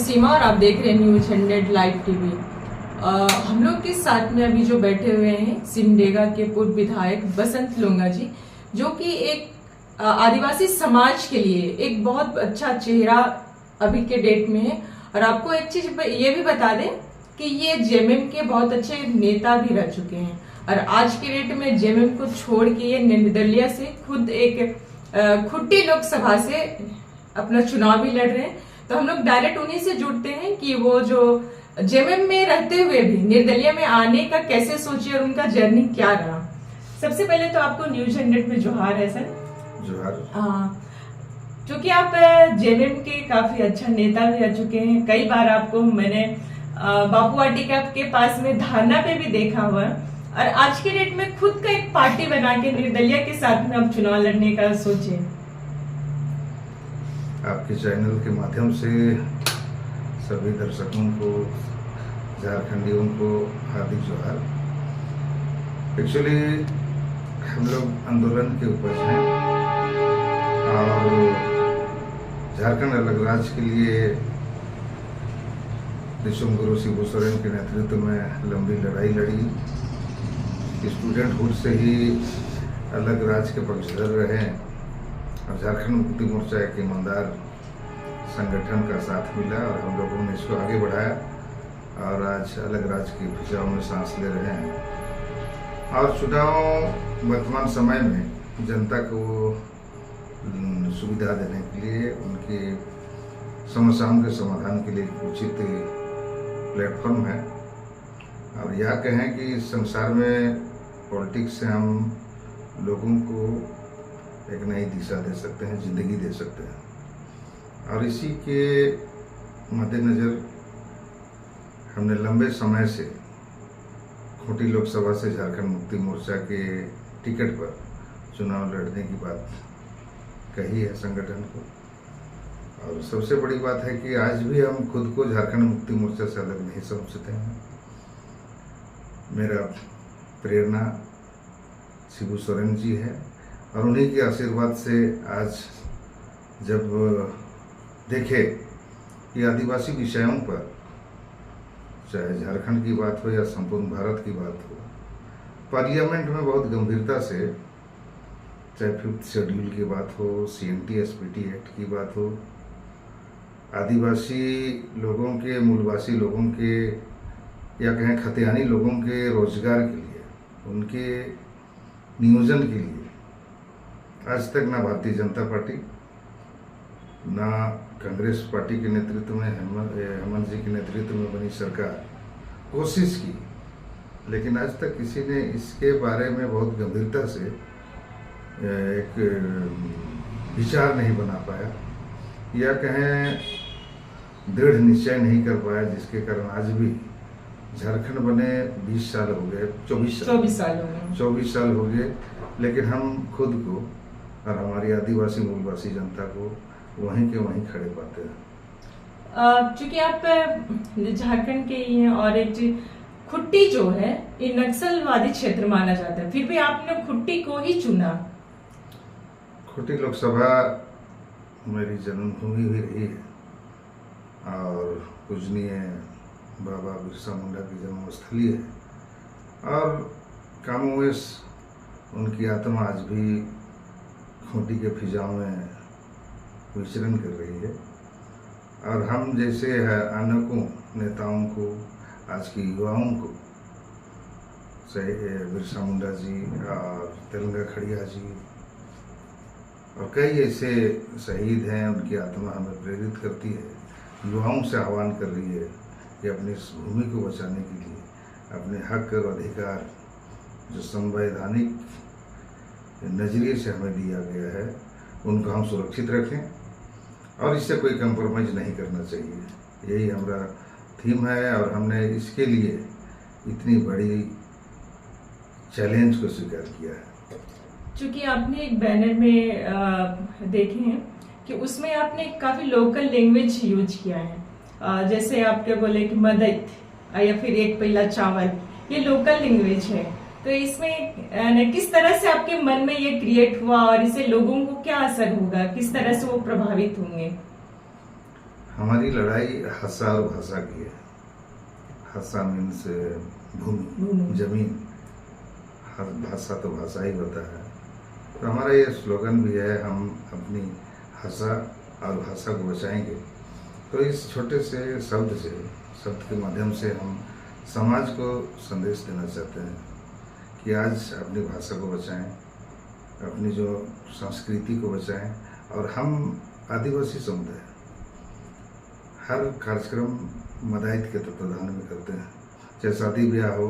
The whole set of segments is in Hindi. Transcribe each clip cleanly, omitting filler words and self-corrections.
सीमा और आप देख रहे हैं न्यूज 100 लाइव टीवी। हम लोग के साथ में अभी जो बैठे हुए हैं सिमडेगा के पूर्व विधायक बसंत लोंगा जी, जो कि एक आदिवासी समाज के लिए एक बहुत अच्छा चेहरा अभी के डेट में है। और आपको एक चीज ये भी बता दें कि ये जेएमएम के बहुत अच्छे नेता भी रह चुके हैं और आज के डेट में जेएमएम को छोड़ के ये निर्दलीय से खुद एक खुट्टी लोकसभा से अपना चुनाव भी लड़ रहे हैं। तो हम लोग डायरेक्ट उन्हीं से जुड़ते हैं कि वो जो जेएमएम में रहते हुए भी निर्दलीय में आने का कैसे सोचे और उनका जर्नी क्या रहा। सबसे पहले तो आपको न्यूज 100 में जोहार है सर। जोहार। क्योंकि आप जेएमएम के काफी अच्छा नेता भी रह चुके हैं। कई बार आपको मैंने बापू वाटिका के पास में धरना पे भी देखा हुआ है और आज के डेट में खुद का एक पार्टी बना के निर्दलीय के साथ में आप चुनाव लड़ने का सोचे। आपके चैनल के माध्यम से सभी दर्शकों को, झारखंडियों को हार्दिक जोहार। एक्चुअली हम लोग आंदोलन के उपज हैं और झारखंड अलग राज्य के लिए विश्व गुरु शिबू सोरेन के नेतृत्व में लंबी लड़ाई लड़ी। स्टूडेंटहुड से ही अलग राज्य के पक्षधर रहे और झारखंड मुक्ति मोर्चा एक ईमानदार संगठन का साथ मिला और हम लोगों ने इसको आगे बढ़ाया और आज अलग राज्य की फिजाओं में सांस ले रहे हैं। और चुनाव वर्तमान समय में जनता को सुविधा देने के लिए, उनकी समस्याओं के समाधान के लिए उचित प्लेटफॉर्म है। और यह कहें कि संसार में पॉलिटिक्स से हम लोगों को एक नई दिशा दे सकते हैं, जिंदगी दे सकते हैं। और इसी के मद्देनज़र हमने लंबे समय से खूंटी लोकसभा से झारखंड मुक्ति मोर्चा के टिकट पर चुनाव लड़ने की बात कही है संगठन को। और सबसे बड़ी बात है कि आज भी हम खुद को झारखंड मुक्ति मोर्चा से अलग नहीं समझते हैं। मेरा प्रेरणा शिबू सोरेन जी है और उन्हीं के आशीर्वाद से आज जब देखे कि आदिवासी विषयों पर, चाहे झारखंड की बात हो या संपूर्ण भारत की बात हो, पार्लियामेंट में बहुत गंभीरता से, चाहे 5th शेड्यूल की बात हो, CNT SPT एक्ट की बात हो, आदिवासी लोगों के, मूलवासी लोगों के या कहें खतियानी लोगों के रोजगार के लिए, उनके नियोजन के लिए आज तक ना भारतीय जनता पार्टी, ना कांग्रेस पार्टी के नेतृत्व में हेमंत जी के नेतृत्व में बनी सरकार कोशिश की, लेकिन आज तक किसी ने इसके बारे में बहुत गंभीरता से एक विचार नहीं बना पाया या कहें दृढ़ निश्चय नहीं कर पाया, जिसके कारण आज भी झारखंड बने 20 साल हो गए, 24 साल हो गए, लेकिन हम खुद को और हमारी आदिवासी मूलवासी जनता को वहीं के वहीं खड़े पाते हैं। क्योंकि आप झारखंड के ही हैं और एक खुट्टी जो है ये नक्सलवादी क्षेत्र माना जाता है, फिर भी आपने खुट्टी को ही चुना। खुट्टी लोकसभा मेरी जन्मभूमि भी रही है और पूजनीय बाबा बिरसा मुंडा की जन्मस्थली है और कामोवेश उनकी आत्मा आज भी खूंटी के फिजाओं में विचरण कर रही है। और हम जैसे अनेकों नेताओं को, आज की युवाओं को, चाहे बिरसा मुंडा जी और तेलंगा खड़िया जी और कई ऐसे शहीद हैं, उनकी आत्मा हमें प्रेरित करती है, युवाओं से आह्वान कर रही है कि अपनी इस भूमि को बचाने के लिए अपने हक और अधिकार जो संवैधानिक नजरिए से हमें दिया गया है उनको हम सुरक्षित रखें और इससे कोई कंप्रोमाइज नहीं करना चाहिए। यही हमारा थीम है और हमने इसके लिए इतनी बड़ी चैलेंज को स्वीकार किया है। चूंकि आपने एक बैनर में देखे हैं कि उसमें आपने काफी लोकल लैंग्वेज यूज किया है, जैसे आपके बोले कि मदद या फिर एक पहला चावल, ये लोकल लैंग्वेज है। तो इसमें किस तरह से आपके मन में ये क्रिएट हुआ और इससे लोगों को क्या असर होगा, किस तरह से वो प्रभावित होंगे? हमारी लड़ाई हसा और भाषा की है। हसा मीन्स भूमि, जमीन, भाषा तो भाषा ही होता है। तो हमारा ये स्लोगन भी है, हम अपनी भाषा और भाषा को बचाएंगे। तो इस छोटे से शब्द के माध्यम से हम समाज को संदेश देना चाहते हैं कि आज अपनी भाषा को बचाएं, अपनी जो संस्कृति को बचाएं। और हम आदिवासी समुदाय हर कार्यक्रम मदायत के तत्वाधान में करते हैं। चाहे शादी ब्याह हो,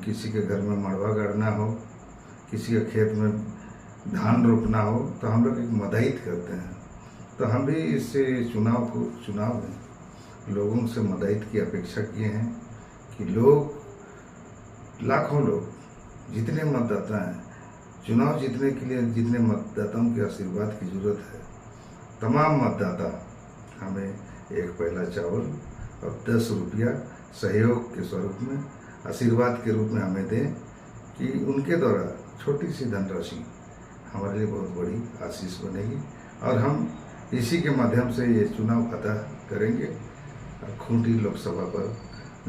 किसी के घर में मड़वा गाड़ना हो, किसी के खेत में धान रोपना हो, तो हम लोग एक मदायत करते हैं। तो हम भी इससे चुनाव में लोगों से मदायत की अपेक्षा किए हैं कि लाखों लोग जितने मतदाता हैं, चुनाव जीतने के लिए जितने मतदाताओं के आशीर्वाद की जरूरत है, तमाम मतदाता हमें एक पहला चावल और 10 रुपया सहयोग के स्वरूप में, आशीर्वाद के रूप में हमें दें कि उनके द्वारा छोटी सी धनराशि हमारे लिए बहुत बड़ी आशीष बनेगी। और हम इसी के माध्यम से ये चुनाव फतह करेंगे और खूंटी लोकसभा पर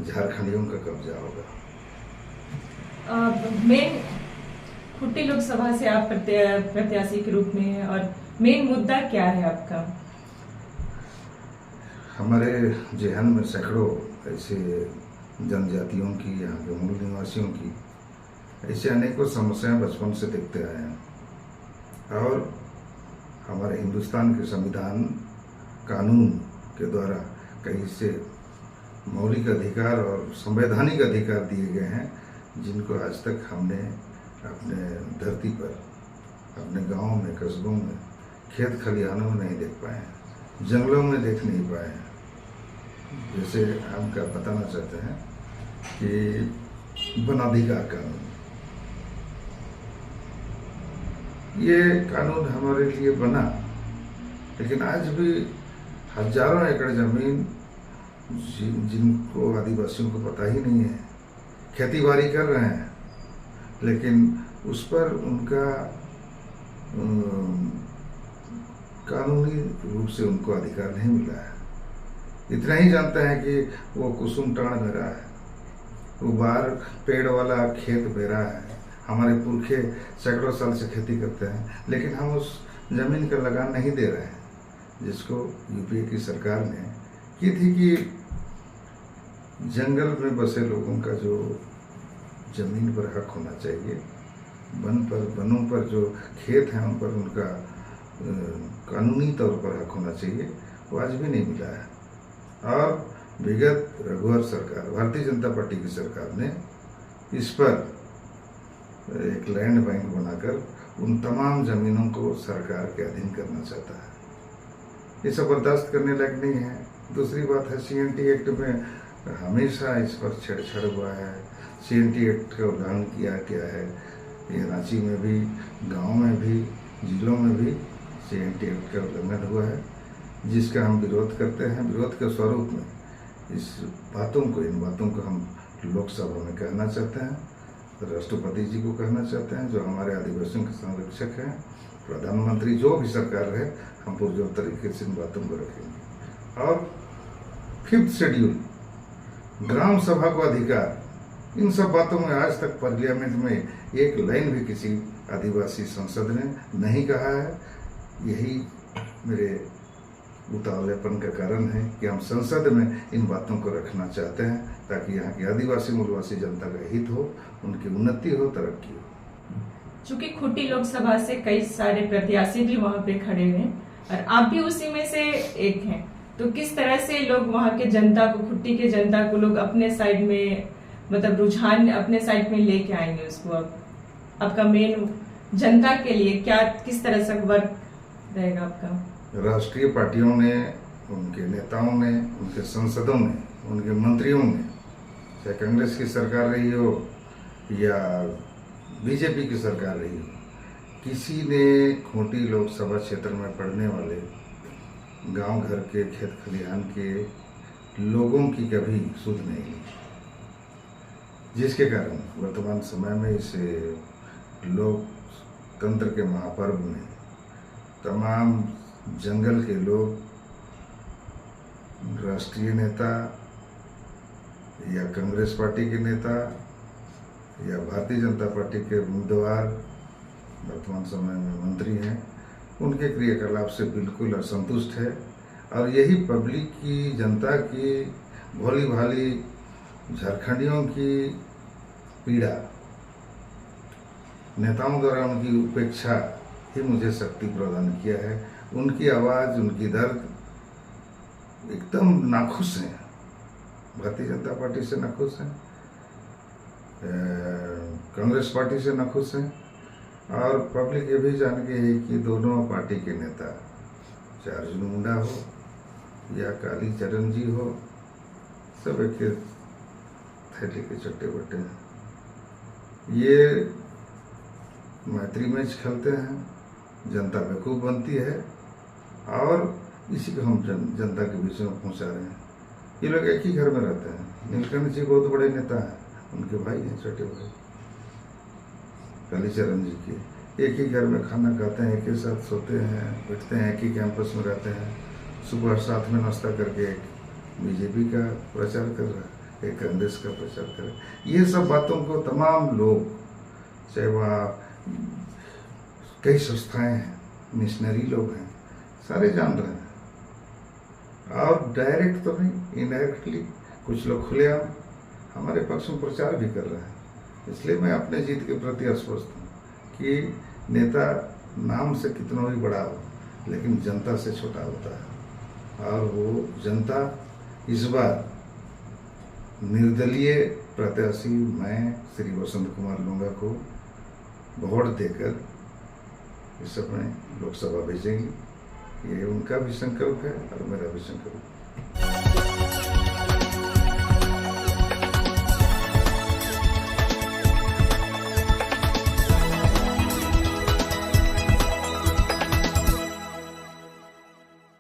झारखंडियों का कब्जा होगा। मेन खूंटी लोकसभा से आप प्रत्याशी के रूप में हैं, और मेन मुद्दा क्या है आपका? हमारे जेहन में सैकड़ों ऐसे जनजातियों की, यहाँ के मूल निवासियों की ऐसे अनेकों समस्याएं बचपन से देखते आए हैं। और हमारे हिंदुस्तान के संविधान कानून के द्वारा कई से मौलिक अधिकार और संवैधानिक अधिकार दिए गए हैं, जिनको आज तक हमने अपने धरती पर, अपने गाँव में, कस्बों में, खेत खलिहानों में नहीं देख पाए हैं, जंगलों में देख नहीं पाए हैं। जैसे हम क्या बताना चाहते हैं कि वनाधिकार कानून, ये कानून हमारे लिए बना, लेकिन आज भी हजारों एकड़ जमीन जिनको आदिवासियों को पता ही नहीं है, खेती बाड़ी कर रहे हैं, लेकिन उस पर उनका कानूनी रूप से उनको अधिकार नहीं मिला है। इतना ही जानते हैं कि वो कुसुम टाण मेरा है, वो बाहर पेड़ वाला खेत मेरा है। हमारे पुरखे सैकड़ों साल से खेती करते हैं, लेकिन हम उस जमीन का लगान नहीं दे रहे हैं, जिसको यूपीए की सरकार ने की थी कि जंगल में बसे लोगों का जो जमीन पर हक होना चाहिए, वनों पर जो खेत हैं उन पर उनका कानूनी तौर पर हक होना चाहिए, वो आज भी नहीं मिला है। और विगत रघुवर सरकार, भारतीय जनता पार्टी की सरकार ने इस पर एक लैंड बैंक बनाकर उन तमाम जमीनों को सरकार के अधीन करना चाहता है। ये सब बर्दाश्त करने लायक नहीं है। दूसरी बात है, CNT एक्ट में हमेशा इस पर छेड़छाड़ हुआ है। CNT एक्ट का उल्लंघन किया गया है। ये रांची में भी, गांव में भी, जिलों में भी CNT एक्ट का उल्लंघन हुआ है, जिसका हम विरोध करते हैं। विरोध के स्वरूप में इन बातों को हम लोकसभा में कहना चाहते हैं, राष्ट्रपति जी को कहना चाहते हैं, जो हमारे आदिवासियों के संरक्षक हैं, प्रधानमंत्री, जो भी सरकार रहे, हम पुरजोर तरीके से इन बातों को रखेंगे। और 5th शेड्यूल, ग्राम सभा को अधिकार, इन सब बातों में आज तक पार्लियामेंट में एक लाइन भी किसी आदिवासी सांसद ने नहीं कहा है। यही मेरे उतावलेपन का कारण है कि हम संसद में इन बातों को रखना चाहते हैं, ताकि यहाँ की आदिवासी मूलवासी जनता का हित हो, उनकी उन्नति हो, तरक्की हो। चूंकि खूंटी लोकसभा से कई सारे प्रत्याशी भी वहां पे खड़े हुए हैं और आप भी उसी में से एक हैं, तो किस तरह से लोग वहां के जनता को, खूंटी के जनता को लोग अपने साइड में, मतलब रुझान अपने साइड में लेके आएंगे उसको? आपका मेन जनता के लिए क्या, किस तरह से वर्क रहेगा आपका? राष्ट्रीय पार्टियों ने, उनके नेताओं ने, उनके सांसदों ने, उनके मंत्रियों ने, चाहे कांग्रेस की सरकार रही हो या बीजेपी की सरकार रही हो, किसी ने खूंटी लोकसभा क्षेत्र में पड़ने वाले गांव घर के, खेत खलिहान के लोगों की कभी सुध नहीं ली, जिसके कारण वर्तमान समय में इस लोकतंत्र के महापर्व में तमाम जंगल के लोग राष्ट्रीय नेता या कांग्रेस पार्टी के नेता या भारतीय जनता पार्टी के उम्मीदवार वर्तमान समय में मंत्री हैं, उनके क्रियाकलाप से बिल्कुल असंतुष्ट है। और यही पब्लिक की, जनता की, भोली भाली झारखंडियों की पीड़ा, नेताओं द्वारा उनकी उपेक्षा ही मुझे शक्ति प्रदान किया है। उनकी आवाज़, उनकी दर्द, एकदम नाखुश हैं, भारतीय जनता पार्टी से नाखुश हैं, कांग्रेस पार्टी से नाखुश हैं। और पब्लिक ये भी जान के है कि दोनों पार्टी के नेता, चाहे अर्जुन मुंडा हो या काली चरण जी हो, सब एक थैली के चट्टे बट्टे हैं। ये मैत्री मैच खेलते हैं, जनता बेवकूफ़ बनती है और इसी को हम जनता के बीच में पहुंचा रहे हैं। ये लोग एक ही घर में रहते हैं। नीलकंठ जी बहुत बड़े नेता हैं, उनके भाई हैं, छोटे भाई कालीचरण जी के। एक ही घर में खाना खाते हैं, एक ही साथ सोते हैं, बैठते हैं, एक ही कैंपस में रहते हैं। सुबह साथ में नाश्ता करके एक बीजेपी का प्रचार कर रहा है, एक कांग्रेस का प्रचार कर रहा है। ये सब बातों को तमाम लोग, चाहे वहाँ कई संस्थाएं हैं, मिशनरी लोग हैं, सारे जान रहे हैं। और डायरेक्ट तो नहीं, इनडायरेक्टली कुछ लोग खुलेआम हमारे पक्ष में प्रचार भी कर रहे हैं। इसलिए मैं अपने जीत के प्रति आश्वस्त हूँ कि नेता नाम से कितना भी बड़ा हो, लेकिन जनता से छोटा होता है। और वो जनता इस बार निर्दलीय प्रत्याशी मैं श्री बसंत कुमार लूंगा को वोट देकर इस समय लोकसभा भेजेंगी। ये उनका भी संकल्प है और मेरा भी संकल्प है।